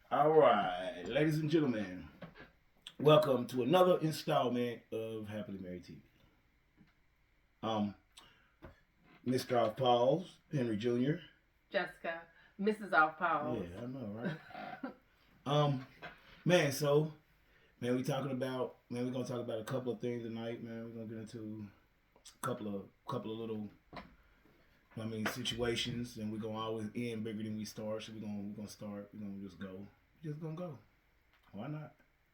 All right, ladies and gentlemen, welcome to another installment of Happily Married TV. Um, Mr. Off Pauls, Henry Jr. Jessica, Mrs. Off Yeah, Pause. I know, right? Um, man, so man, we're gonna talk about a couple of things tonight, man. We're gonna get into a couple of little, situations, and we're gonna always end bigger than we start. So we're gonna start. We're gonna just go. We're just gonna go. Why not?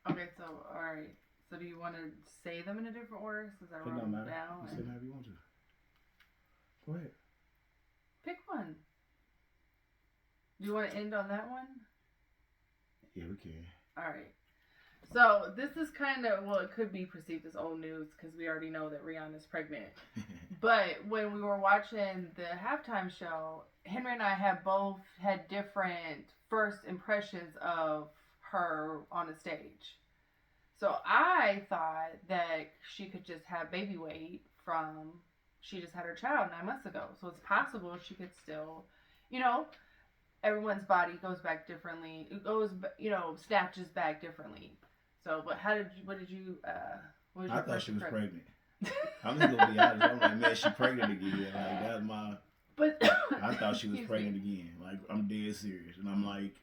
Okay, so all right. So do you want to say them in a different order since I It wrote don't them matter. down? You say however you want to. Go ahead. Pick one. Do you want to end on that one? Yeah, we can. All right. So this is kind of it could be perceived as old news because we already know that Rihanna's pregnant. But when we were watching the halftime show, Henry and I have both had different first impressions of her on the stage. So I thought that she could just have baby weight from she just had her child 9 months ago. So it's possible she could still, you know, everyone's body goes back differently. It goes, snatches back differently. So, but what did I your thought first she was impression? pregnant. I'm just gonna be honest. I'm like, man, she pregnant again. Like that's my. But I thought she was excuse pregnant me. again. Like I'm dead serious, and I'm like,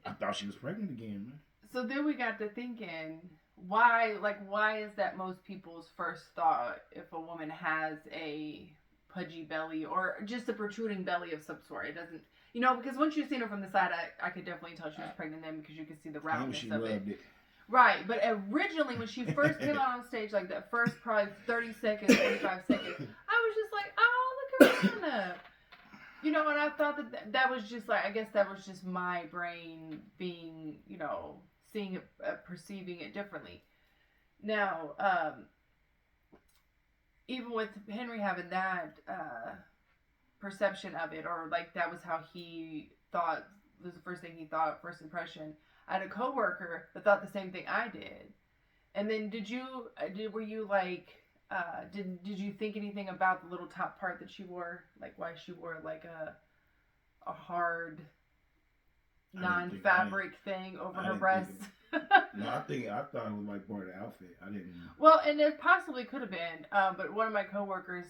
I thought she was pregnant again, man. So then we got to thinking, why is that most people's first thought if a woman has a pudgy belly or just a protruding belly of some sort? It doesn't, because once you've seen her from the side, I could definitely tell she was pregnant then because you could see the And roundness she of it. rubbed it. Right, but originally when she first came out on stage, like that first probably 30 seconds, 45 seconds, I was just like, oh, look at Rihanna. And I thought that was just like, I guess that was just my brain being, seeing it, perceiving it differently. Now, even with Henry having that perception of it, or like that was how he thought, was the first thing he thought, first impression. I had a coworker that thought the same thing I did. And then were you like, did you think anything about the little top part that she wore? Like why she wore like a hard non-fabric thing over her breasts? No, I thought it was like part of the outfit. I didn't. Well, and it possibly could have been, but one of my coworkers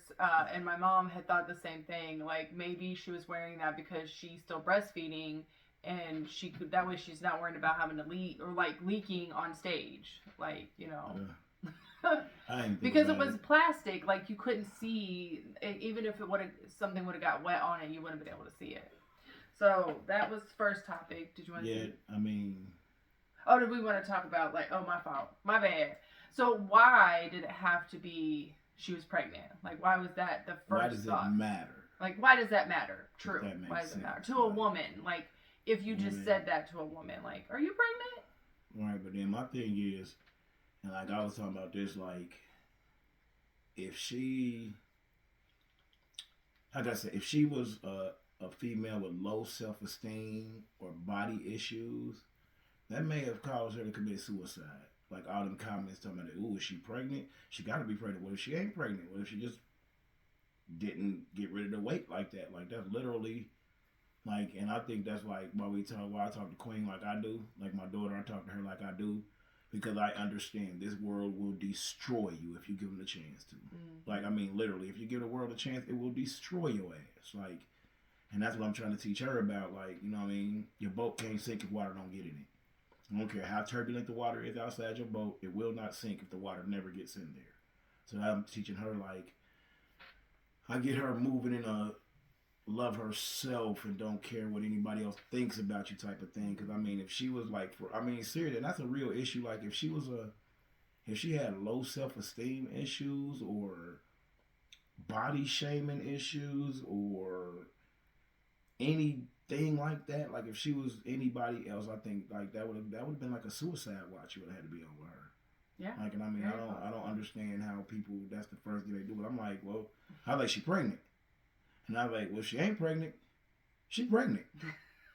and my mom had thought the same thing. Like maybe she was wearing that because she's still breastfeeding, and she could that way she's not worried about having to leak or like leaking on stage, like I didn't think because it about was plastic. Like you couldn't see, even if it would have something would have got wet on it, you wouldn't have been able to see it. So that was first topic. Did you want to? Yeah, I mean. Oh, did we want to talk about like? Oh, my fault. My bad. So why did it have to be she was pregnant? Like, why was that the first Why does thought? it matter? Like, why does that matter? True. That makes Why does it matter sense, to a right. woman? Like, if you just said that to a woman, like, are you pregnant? Right, but then my thing is, and like I was talking about this, like, if she, like I said, if she was a female with low self-esteem or body issues, that may have caused her to commit suicide. Like all them comments talking about, "Ooh, is she pregnant? She got to be pregnant. What if she ain't pregnant? What if she just didn't get rid of the weight like that?" Like that's literally, like, and I think that's like why I talk to Queen like I do. Like my daughter, I talk to her like I do, because I understand this world will destroy you if you give them the chance to. Like I mean, literally, if you give the world a chance, it will destroy your ass. Like, and that's what I'm trying to teach her about. Like, you know what I mean? Your boat can't sink if water don't get in it. I don't care how turbulent the water is outside your boat, it will not sink if the water never gets in there. So I'm teaching her, like, I get her moving in a love herself and don't care what anybody else thinks about you type of thing. Because I mean, if she was like, seriously, and that's a real issue. Like, if she had low self esteem issues or body shaming issues or anything like that, like if she was anybody else, I think like that would have been like a suicide watch. You would have had to be over her. Yeah. Like, and I mean, I don't understand how people. That's the first thing they do. But I'm like, well, how like she pregnant? And I'm like, well, if she ain't pregnant, she pregnant.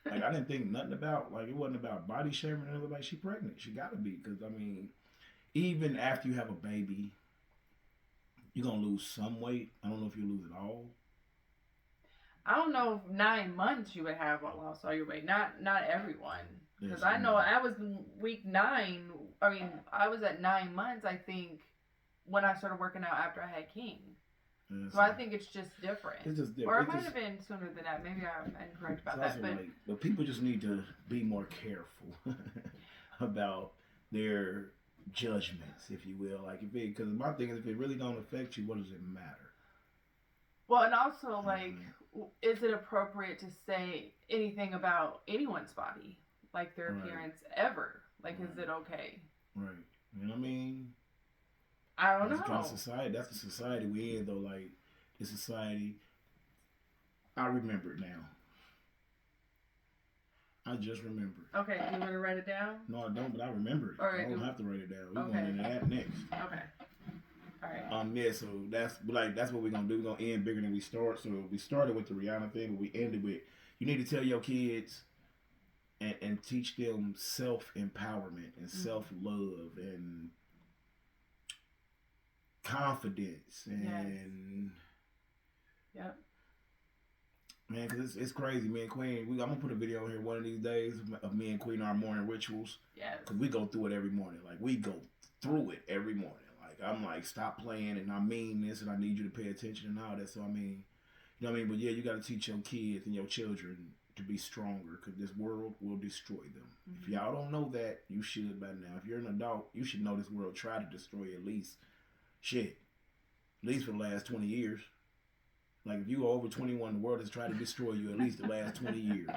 Like I didn't think nothing about like it wasn't about body shaming or anything. Like she pregnant. She got to be because I mean, even after you have a baby, you're gonna lose some weight. I don't know if you lose it all. I don't know if 9 months you would have lost all your weight. Not everyone. Because Yes, I know I was week 9. I mean, I was at 9 months, I think, when I started working out after I had King. yes, So I think it's just different. It's just Or different. it might have been sooner than that. Maybe I'm incorrect about that. But people just need to be more careful about their judgments, if you will. Like, because my thing is, if it really don't affect you, what does it matter? Well, and also, like, is it appropriate to say anything about anyone's body, like their appearance, ever? Like, is it okay? Right. You know what I mean? I don't know. Kind of society. That's the society we in, though. Like, the society. I remember it now. I just remembered. Okay, do you want to write it down? No, I don't, but I remember it. Right, I don't have to write it down. We're okay. going into that next. Okay. All right. Yeah, so that's what we're gonna do. We're gonna end bigger than we start. So we started with the Rihanna thing, but we ended with, you need to tell your kids and teach them self-empowerment and self-love and confidence and yep. Man, because it's crazy. Me and Queen, I'm going to put a video on here one of these days of me and Queen, our morning rituals. Yes. Because we go through it every morning. Like, we go through it every morning. Like, I'm like, stop playing, and I mean this, and I need you to pay attention and all that. So, I mean, you know what I mean? But, yeah, you got to teach your kids and your children to be stronger, because this world will destroy them. Mm-hmm. If y'all don't know that, you should by now. If you're an adult, you should know this world tried to destroy you at least for the last 20 years. Like, if you are over 21, the world has tried to destroy you at least the last 20 years.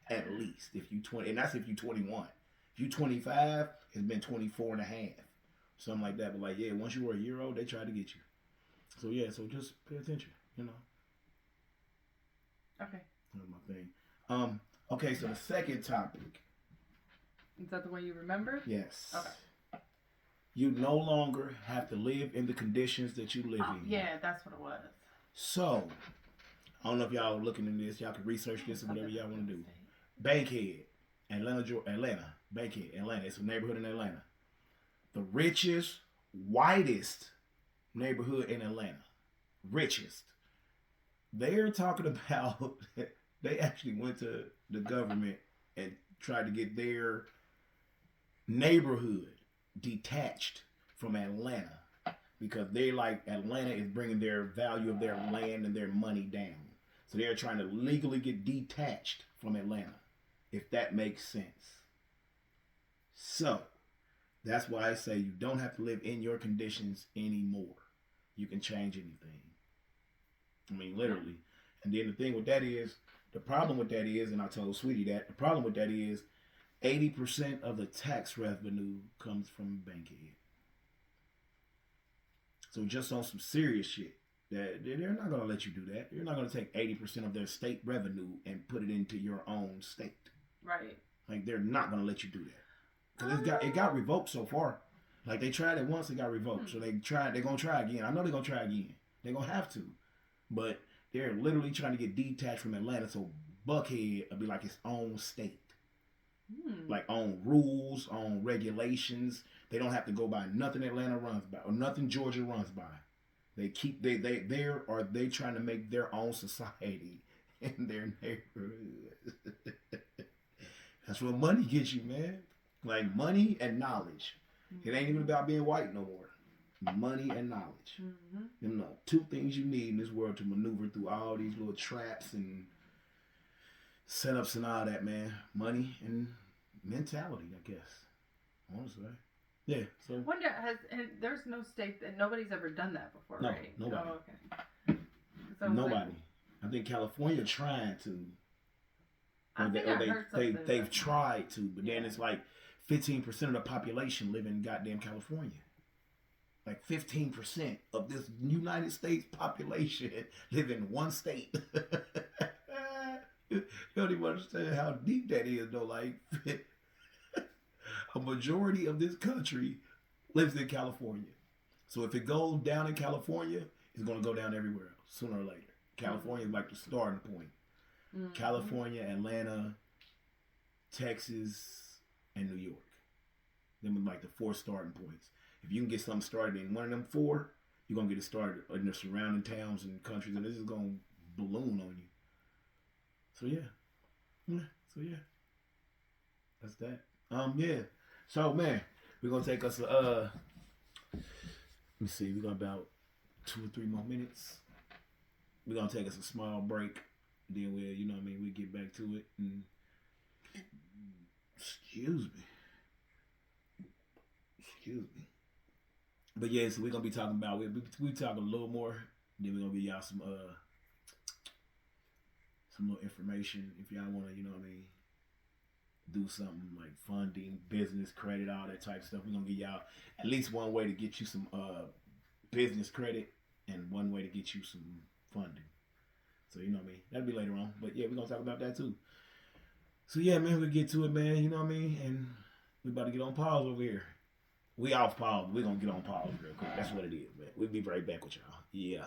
At least. If you 20, and that's if you 21. If you 25, it's been 24 and a half. Something like that. But, like, yeah, once you were a year old, they tried to get you. So, yeah, so just pay attention, you know. Okay. That's my thing. Okay, so the second topic. Is that the one you remember? Yes. Okay. You no longer have to live in the conditions that you live in. Yeah, that's what it was. So, I don't know if y'all are looking into this. Y'all can research this or whatever y'all want to do. Bankhead, Atlanta. Bankhead, Atlanta. It's a neighborhood in Atlanta. The richest, whitest neighborhood in Atlanta. Richest. They're talking about, they actually went to the government and tried to get their neighborhood detached from Atlanta. Because they like Atlanta is bringing their value of their land and their money down. So they're trying to legally get detached from Atlanta, if that makes sense. So that's why I say you don't have to live in your conditions anymore. You can change anything. I mean, literally. And then the thing with that is, the problem with that is, and I told Sweetie that, the problem with that is 80% of the tax revenue comes from Bankhead. So just on some serious shit, that they're not going to let you do that. You're not going to take 80% of their state revenue and put it into your own state. Right. Like, they're not going to let you do that. Because it got revoked so far. Like, they tried it once, it got revoked. So they're going to try again. I know they're going to try again. They're going to have to. But they're literally trying to get detached from Atlanta so Buckhead will be like its own state. Like, on rules, on regulations. They don't have to go by nothing Atlanta runs by or nothing Georgia runs by. They trying to make their own society in their neighborhood. That's what money gets you, man. Like, money and knowledge. It ain't even about being white no more. Money and knowledge. You know, 2 things you need in this world to maneuver through all these little traps and setups and all that, man. Money and mentality, I guess. Honestly. Yeah. So wonder there's no state that nobody's ever done that before, right? Nobody. Oh, okay. So nobody. I think California trying to. They've tried to, but then it's like 15% of the population live in goddamn California. Like 15% of this United States population live in one state. You don't even understand how deep that is, though. Like, a majority of this country lives in California. So if it goes down in California, it's going to go down everywhere else, sooner or later. California is like the starting point. California, Atlanta, Texas, and New York. Them are like the 4 starting points. If you can get something started in one of them 4, you're going to get it started in the surrounding towns and countries, and this is going to balloon on you. So yeah. That's that. Yeah. So man, we're gonna take us let me see, we got about 2 or 3 more minutes. We're gonna take us a small break. Then we'll, you know what I mean, we get back to it. And excuse me. But yeah, so we're gonna be talking about we talking a little more. Then we're gonna give y'all some little information if y'all wanna, you know what I mean, do something like funding, business credit, all that type of stuff. We're gonna give y'all at least one way to get you some business credit and one way to get you some funding. So you know what I mean? That'll be later on. But yeah, we're gonna talk about that too. So yeah, man, we'll get to it, man, you know what I mean? And we about to get on pause over here. We off pause. We're gonna get on pause real quick. That's what it is, man. We'll be right back with y'all. Yeah.